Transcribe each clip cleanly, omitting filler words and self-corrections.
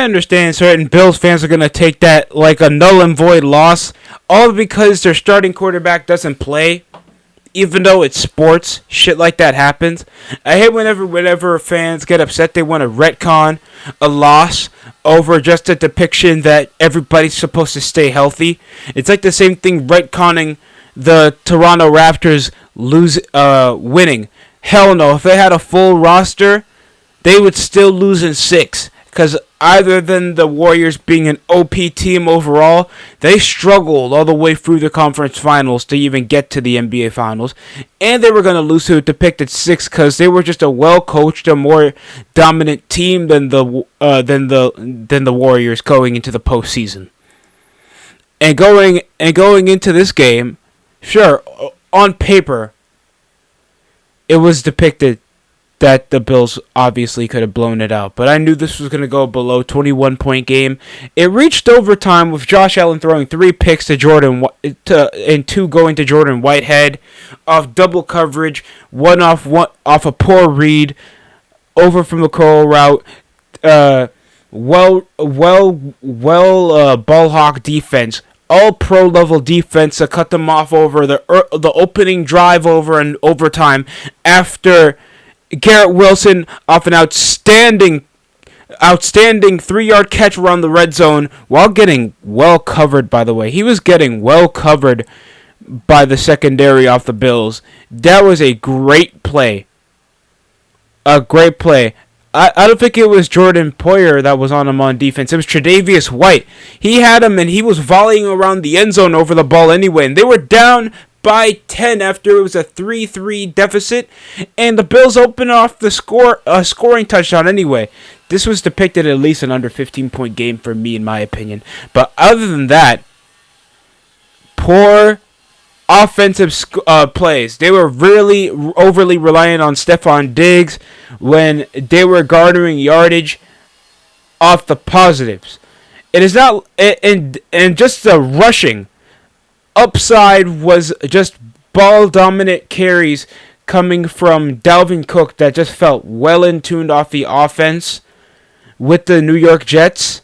understand certain Bills fans are going to take that like a null and void loss, all because their starting quarterback doesn't play. Even though it's sports, shit like that happens. I hate whenever fans get upset, they want to retcon a loss over just a depiction that everybody's supposed to stay healthy. It's like the same thing retconning the Toronto Raptors winning. Hell no, if they had a full roster, they would still lose in 6. Because other than the Warriors being an OP team overall, they struggled all the way through the conference finals to even get to the NBA finals. And they were going to lose to a depicted 6 because they were just a well-coached, a more dominant team than the Warriors going into the postseason. And going into this game, sure, on paper, it was depicted that the Bills obviously could have blown it out. But I knew this was going to go below 21-point game. It reached overtime with Josh Allen throwing 3 picks and 2 going to Jordan Whitehead off double coverage, one off a poor read over from the curl route. Ball hawk defense. All pro level defense to cut them off over the opening drive over in overtime after Garrett Wilson off an outstanding 3-yard catch around the red zone while getting well covered, by the way. He was getting well covered by the secondary off the Bills. That was a great play. A great play. I don't think it was Jordan Poyer that was on him on defense. It was Tre'Davious White. He had him, and he was volleying around the end zone over the ball anyway. And they were down by 10 after it was a 3-3 deficit, and the Bills opened off the scoring touchdown anyway. This was depicted at least an under 15-point game for me, in my opinion. But other than that, poor offensive plays. They were really overly reliant on Stephon Diggs when they were garnering yardage off the positives. It is not, and just the rushing upside was just ball-dominant carries coming from Dalvin Cook that just felt well in tuned off the offense with the New York Jets,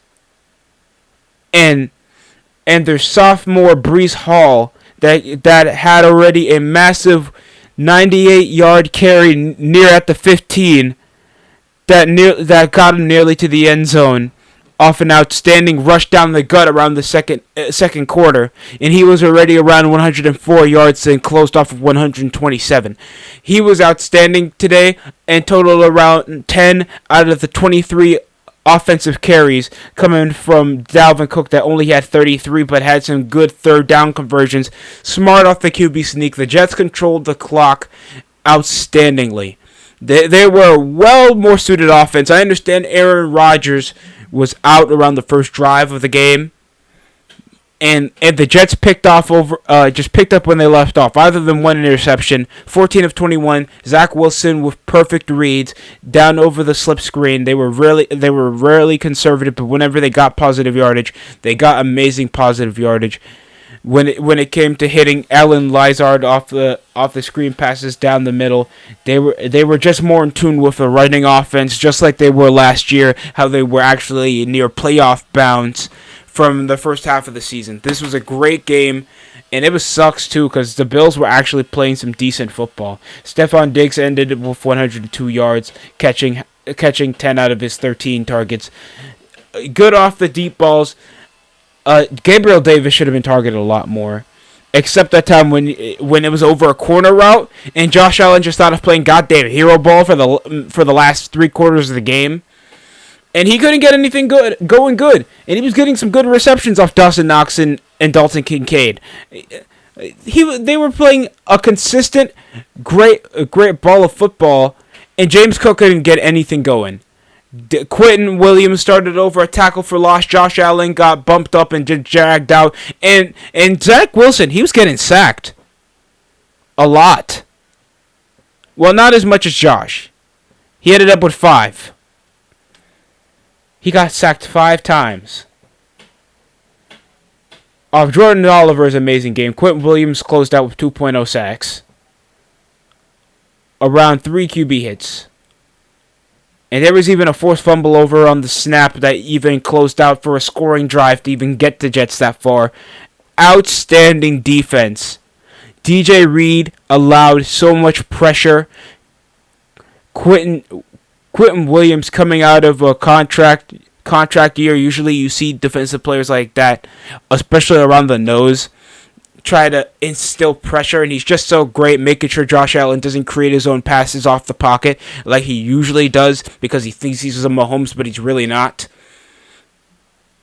and their sophomore Breece Hall that had already a massive 98-yard carry near at the 15 that got him nearly to the end zone off an outstanding rush down the gut around the second quarter, and he was already around 104 yards and closed off of 127. He was outstanding today and totaled around 10 out of the 23 offensive carries coming from Dalvin Cook that only had 33 but had some good third down conversions. Smart off the QB sneak. The Jets controlled the clock outstandingly. They were a well more suited offense. I understand Aaron Rodgers was out around the first drive of the game, and the Jets picked up when they left off. Other than one interception, 14 of 21. Zach Wilson with perfect reads down over the slip screen. They were rarely conservative, but whenever they got positive yardage, they got amazing positive yardage. When it came to hitting Allen Lazard off the screen passes down the middle, they were just more in tune with the running offense, just like they were last year. How they were actually near playoff bounds from the first half of the season. This was a great game, and it sucks too because the Bills were actually playing some decent football. Stephon Diggs ended with 102 yards, catching 10 out of his 13 targets. Good off the deep balls. Gabriel Davis should have been targeted a lot more, except that time when it was over a corner route and Josh Allen just thought of playing goddamn hero ball for the last 3 quarters of the game, and he couldn't get anything going good, and he was getting some good receptions off Dawson Knox and Dalton Kincaid. They were playing a consistent, great ball of football, and James Cook couldn't get anything going. Quentin Williams started over a tackle for loss. Josh Allen got bumped up and just dragged out. And Zach Wilson, he was getting sacked. A lot. Well, not as much as Josh. He ended up with 5. He got sacked 5 times. Off Jordan Oliver's amazing game, Quentin Williams closed out with 2.0 sacks. Around 3 QB hits. And there was even a forced fumble over on the snap that even closed out for a scoring drive to even get the Jets that far. Outstanding defense. DJ Reed allowed so much pressure. Quentin Williams coming out of a contract year. Usually you see defensive players like that, especially around the nose, try to instill pressure, and he's just so great making sure Josh Allen doesn't create his own passes off the pocket like he usually does because he thinks he's a Mahomes, but he's really not.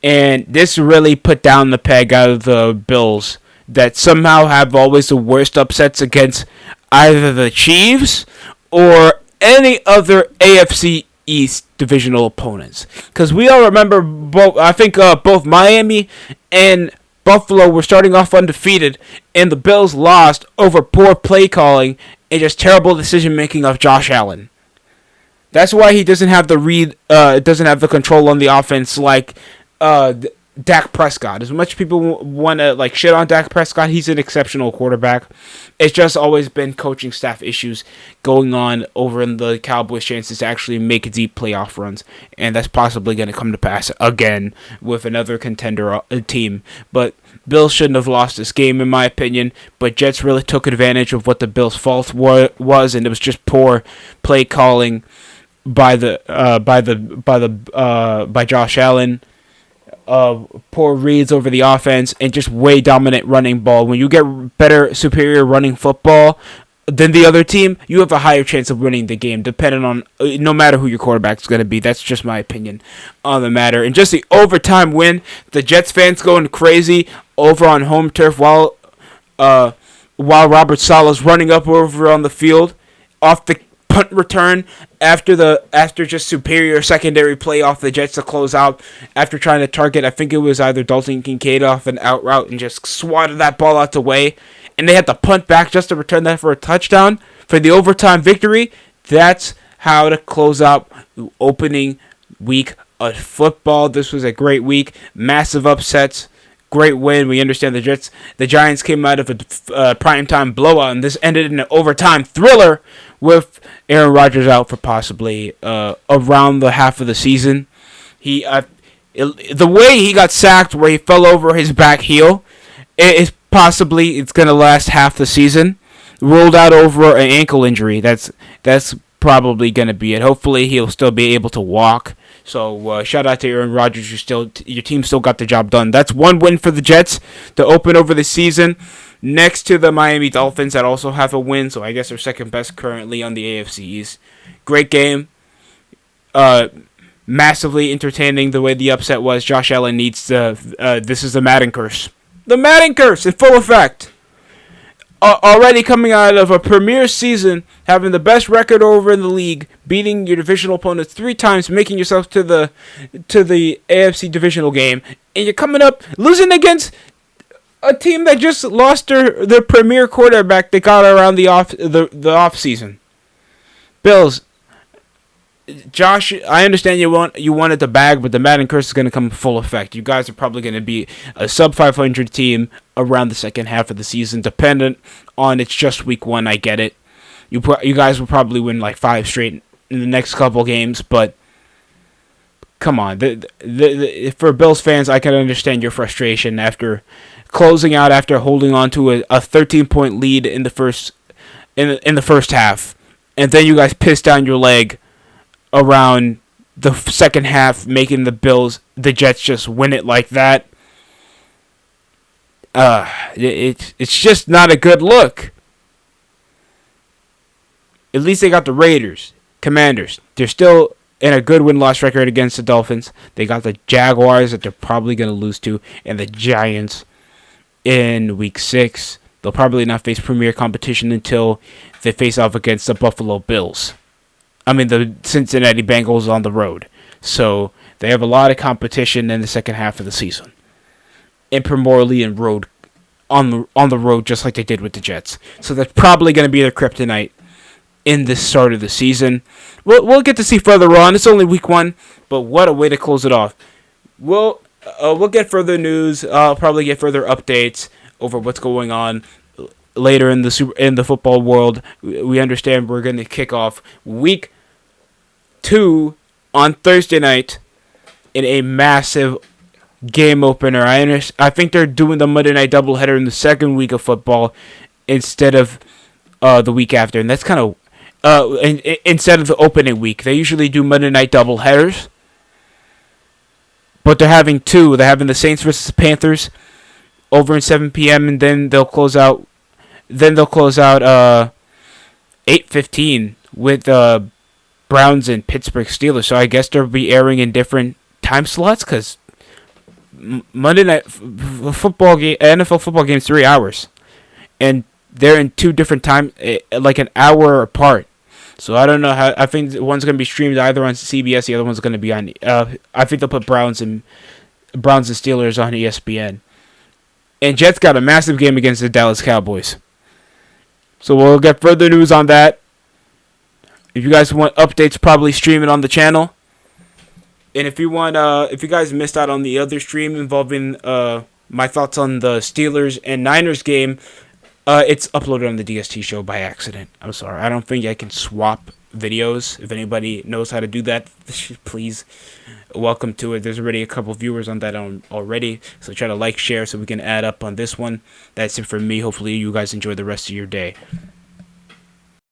And this really put down the peg out of the Bills that somehow have always the worst upsets against either the Chiefs or any other AFC East divisional opponents. Because we all remember both Miami and Buffalo were starting off undefeated, and the Bills lost over poor play calling and just terrible decision making of Josh Allen. That's why he doesn't have the control on the offense like Dak Prescott. As much people want to shit on Dak Prescott, he's an exceptional quarterback. It's just always been coaching staff issues going on over in the Cowboys' chances to actually make deep playoff runs, and that's possibly going to come to pass again with another contender team. But Bills shouldn't have lost this game, in my opinion. But Jets really took advantage of what the Bills' fault was, and it was just poor play calling by Josh Allen. Poor reads over the offense, and just way dominant running ball. When you get superior running football than the other team, you have a higher chance of winning the game, depending on no matter who your quarterback's going to be. That's just my opinion on the matter. And just the overtime win, the Jets fans going crazy over on home turf while Robert Saleh's running up over on the field off the punt return after just superior secondary play off the Jets to close out after trying to target, I think it was either Dalton Kincaid off an out route and just swatted that ball out the way, and they had to punt back just to return that for a touchdown for the overtime victory. That's how to close out the opening week of football. This was a great week, massive upsets. Great win. We understand the Giants came out of a primetime blowout, and this ended in an overtime thriller with Aaron Rodgers out for possibly around the half of the season. The way he got sacked, where he fell over his back heel, it's going to last half the season. Ruled out over an ankle injury. That's probably going to be it. Hopefully he'll still be able to walk. So shout out to Aaron Rodgers. Your team still got the job done. That's one win for the Jets to open over the season. Next to the Miami Dolphins that also have a win. So I guess they're second best currently on the AFC East. Great game. Massively entertaining the way the upset was. Josh Allen needs to... this is the Madden curse. The Madden curse in full effect. Already coming out of a premier season, having the best record over in the league, beating your divisional opponents 3 times, making yourself to the AFC divisional game, and you're coming up losing against a team that just lost their premier quarterback they got around the off season. Bills. Josh, I understand you wanted the bag, but the Madden curse is going to come in full effect. You guys are probably going to be a sub-500 team around the second half of the season, dependent on it's just week 1. I get it. You guys will probably win 5 straight in the next couple games, but come on. For Bills fans, I can understand your frustration after closing out after holding on to a 13-point lead in the first half, and then you guys pissed down your leg around the second half, making the Jets just win it like that. It's just not a good look. At least they got the Raiders, Commanders. They're still in a good win-loss record against the Dolphins. They got the Jaguars that they're probably going to lose to, and the Giants in Week 6. They'll probably not face premier competition until they face off against the Buffalo Bills. The Cincinnati Bengals on the road. So they have a lot of competition in the second half of the season. And primarily on the road, just like they did with the Jets. So that's probably going to be their kryptonite in this start of the season. We'll get to see further on. It's only week 1, but what a way to close it off. We'll get further news. I'll probably get further updates over what's going on later in the football world. We understand we're going to kick off week 2 on Thursday night in a massive game opener. I think they're doing the Monday night doubleheader in the second week of football instead of the week after, and that's kind of instead of the opening week. They usually do Monday night doubleheaders, but they're having two. They're having the Saints versus Panthers over at 7 p.m. and then they'll close out. 8:15 with Browns and Pittsburgh Steelers. So I guess they'll be airing in different time slots because Monday night football game, NFL football games, 3 hours, and they're in two different time, like an hour apart. So I don't know how. I think one's gonna be streamed either on CBS, the other one's gonna be on. I think they'll put Browns and Steelers on ESPN. And Jets got a massive game against the Dallas Cowboys. So we'll get further news on that. If you guys want updates, probably stream it on the channel. And if you guys missed out on the other stream involving my thoughts on the Steelers and Niners game, it's uploaded on the DST show by accident. I'm sorry. I don't think I can swap videos. If anybody knows how to do that, please, welcome to it. There's already a couple viewers on that already. So try to like, share so we can add up on this one. That's it for me. Hopefully you guys enjoy the rest of your day.